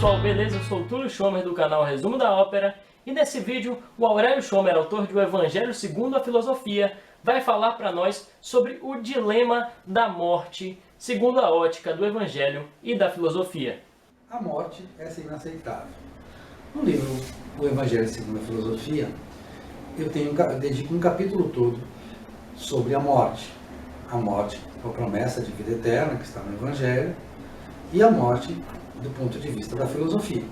pessoal, beleza? Eu sou o Túlio Schomer do canal Resumo da Ópera e nesse vídeo o Aurélio Schomer, autor de O Evangelho segundo a Filosofia, vai falar para nós sobre o dilema da morte segundo a ótica do Evangelho e da filosofia. A morte é inaceitável. No livro O Evangelho segundo a Filosofia, eu dedico um capítulo todo sobre a morte. A morte, a promessa de vida eterna que está no Evangelho, e a morte do ponto de vista da filosofia.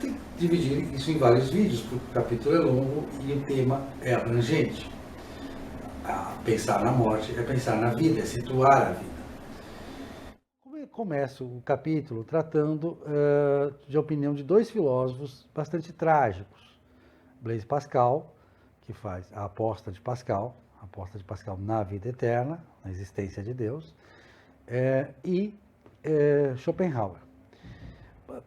Tem que dividir isso em vários vídeos, porque o capítulo é longo e o tema é abrangente. Pensar na morte é pensar na vida, é situar a vida. Começo o capítulo tratando de opinião de dois filósofos bastante trágicos. Blaise Pascal, que faz a aposta de Pascal na vida eterna, na existência de Deus, e Schopenhauer.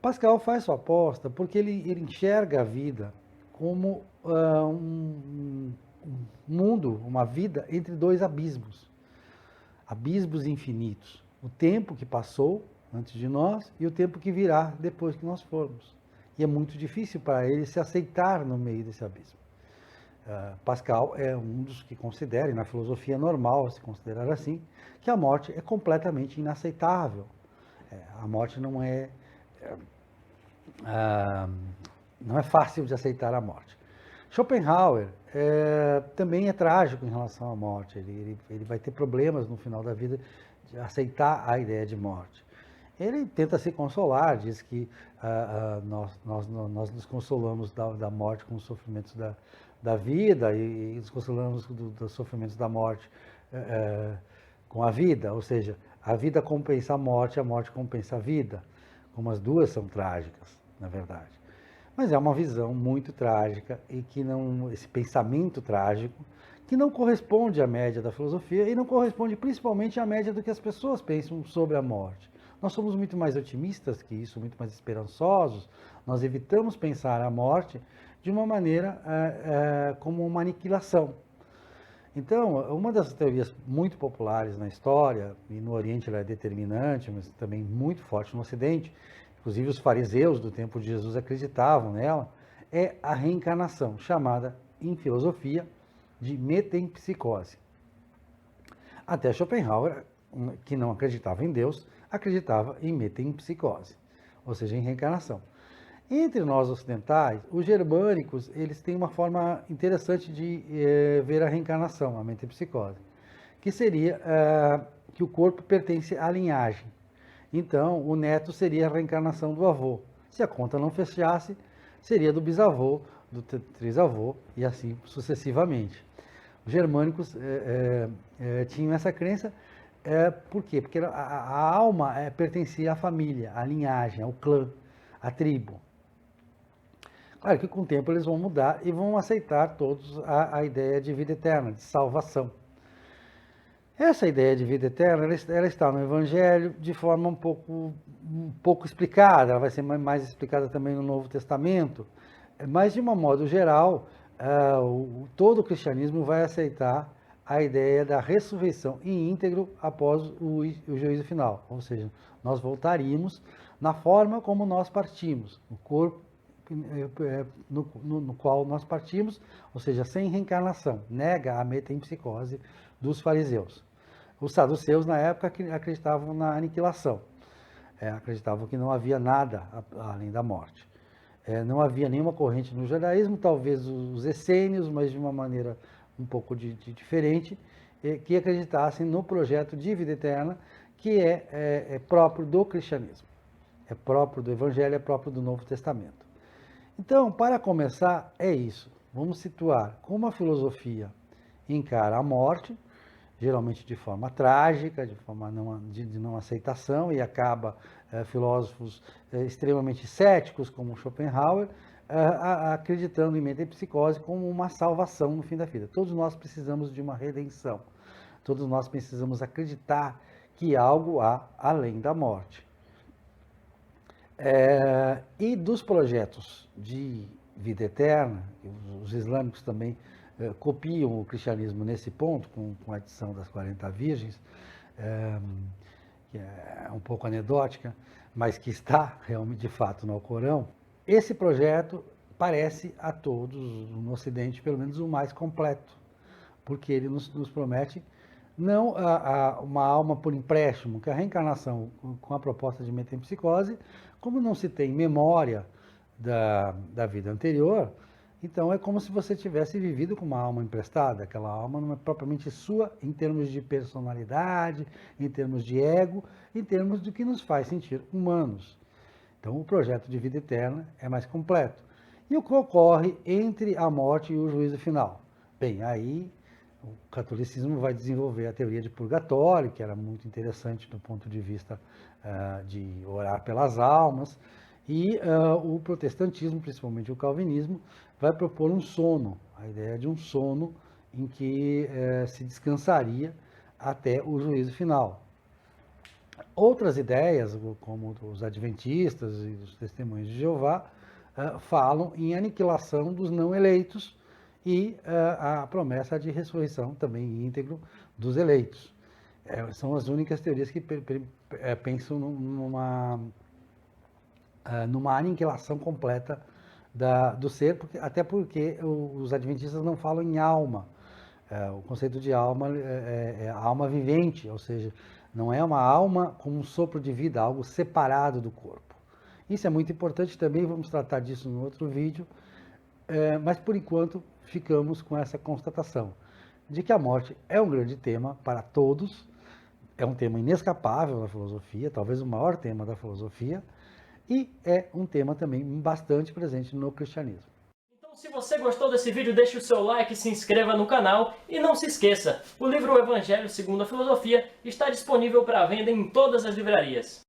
Pascal faz sua aposta porque ele enxerga a vida como um mundo, uma vida entre dois abismos infinitos. O tempo que passou antes de nós e o tempo que virá depois que nós formos. E é muito difícil para ele se aceitar no meio desse abismo. Pascal é um dos que considera, e na filosofia normal se considerar assim, que a morte é completamente inaceitável. A morte não é fácil de aceitar a morte. Schopenhauer também é trágico em relação à morte. Ele vai ter problemas no final da vida de aceitar a ideia de morte. Ele tenta se consolar, diz que nós nos consolamos da morte com os sofrimentos da vida e nos consolamos dos sofrimentos da morte com a vida, ou seja, a vida compensa a morte compensa a vida, como as duas são trágicas, na verdade. Mas é uma visão muito trágica e que esse pensamento trágico que não corresponde à média da filosofia e não corresponde principalmente à média do que as pessoas pensam sobre a morte. Nós somos muito mais otimistas que isso, muito mais esperançosos. Nós evitamos pensar a morte de uma maneira como uma aniquilação. Então, uma das teorias muito populares na história, e no Oriente ela é determinante, mas também muito forte no Ocidente, inclusive os fariseus do tempo de Jesus acreditavam nela, é a reencarnação, chamada em filosofia de metempsicose. Até Schopenhauer, que não acreditava em Deus, acreditava em metempsicose, ou seja, em reencarnação. Entre nós ocidentais, os germânicos, eles têm uma forma interessante de ver a reencarnação, a metempsicose, que seria que o corpo pertence à linhagem. Então, o neto seria a reencarnação do avô. Se a conta não fechasse, seria do bisavô, do trisavô e assim sucessivamente. Os germânicos tinham essa crença, por quê? Porque a alma pertencia à família, à linhagem, ao clã, à tribo. Claro que com o tempo eles vão mudar e vão aceitar todos a ideia de vida eterna, de salvação. Essa ideia de vida eterna, ela está no Evangelho de forma um pouco explicada, ela vai ser mais explicada também no Novo Testamento, mas de um modo geral, todo o cristianismo vai aceitar a ideia da ressurreição em íntegro após o juízo final, ou seja, nós voltaríamos na forma como nós partimos, no corpo no qual nós partimos, ou seja, sem reencarnação, nega a metempsicose dos fariseus. Os saduceus, na época, acreditavam na aniquilação, acreditavam que não havia nada além da morte. Não havia nenhuma corrente no judaísmo, talvez os essênios, mas de uma maneira um pouco diferente, que acreditassem no projeto de vida eterna, que é próprio do cristianismo, é próprio do Evangelho, é próprio do Novo Testamento. Então, para começar, é isso. Vamos situar como a filosofia encara a morte, geralmente de forma trágica, de forma de não aceitação, e acaba filósofos extremamente céticos, como Schopenhauer, acreditando em metempsicose como uma salvação no fim da vida. Todos nós precisamos de uma redenção. Todos nós precisamos acreditar que algo há além da morte. E dos projetos de vida eterna, os islâmicos também copiam o cristianismo nesse ponto, com a adição das 40 virgens, que é um pouco anedótica, mas que está realmente de fato no Alcorão, esse projeto parece a todos no Ocidente pelo menos o mais completo, porque ele nos promete não uma alma por empréstimo, que é a reencarnação com a proposta de metempsicose, como não se tem memória da vida anterior, então é como se você tivesse vivido com uma alma emprestada, aquela alma não é propriamente sua em termos de personalidade, em termos de ego, em termos do que nos faz sentir humanos. Então o projeto de vida eterna é mais completo. E o que ocorre entre a morte e o juízo final? Bem, aí o catolicismo vai desenvolver a teoria de purgatório, que era muito interessante do ponto de vista de orar pelas almas, e o protestantismo, principalmente o calvinismo, vai propor um sono, a ideia de um sono em que se descansaria até o juízo final. Outras ideias, como os adventistas e os testemunhos de Jeová, falam em aniquilação dos não eleitos e a promessa de ressurreição também íntegro dos eleitos. São as únicas teorias que pensam numa aniquilação completa do ser, até porque os adventistas não falam em alma. O conceito de alma é a alma vivente, ou seja, não é uma alma como um sopro de vida, algo separado do corpo. Isso é muito importante também, vamos tratar disso no outro vídeo, mas por enquanto ficamos com essa constatação de que a morte é um grande tema para todos, é um tema inescapável na filosofia, talvez o maior tema da filosofia, e é um tema também bastante presente no cristianismo. Então, se você gostou desse vídeo, deixe o seu like, se inscreva no canal e não se esqueça, o livro O Evangelho segundo a Filosofia está disponível para venda em todas as livrarias.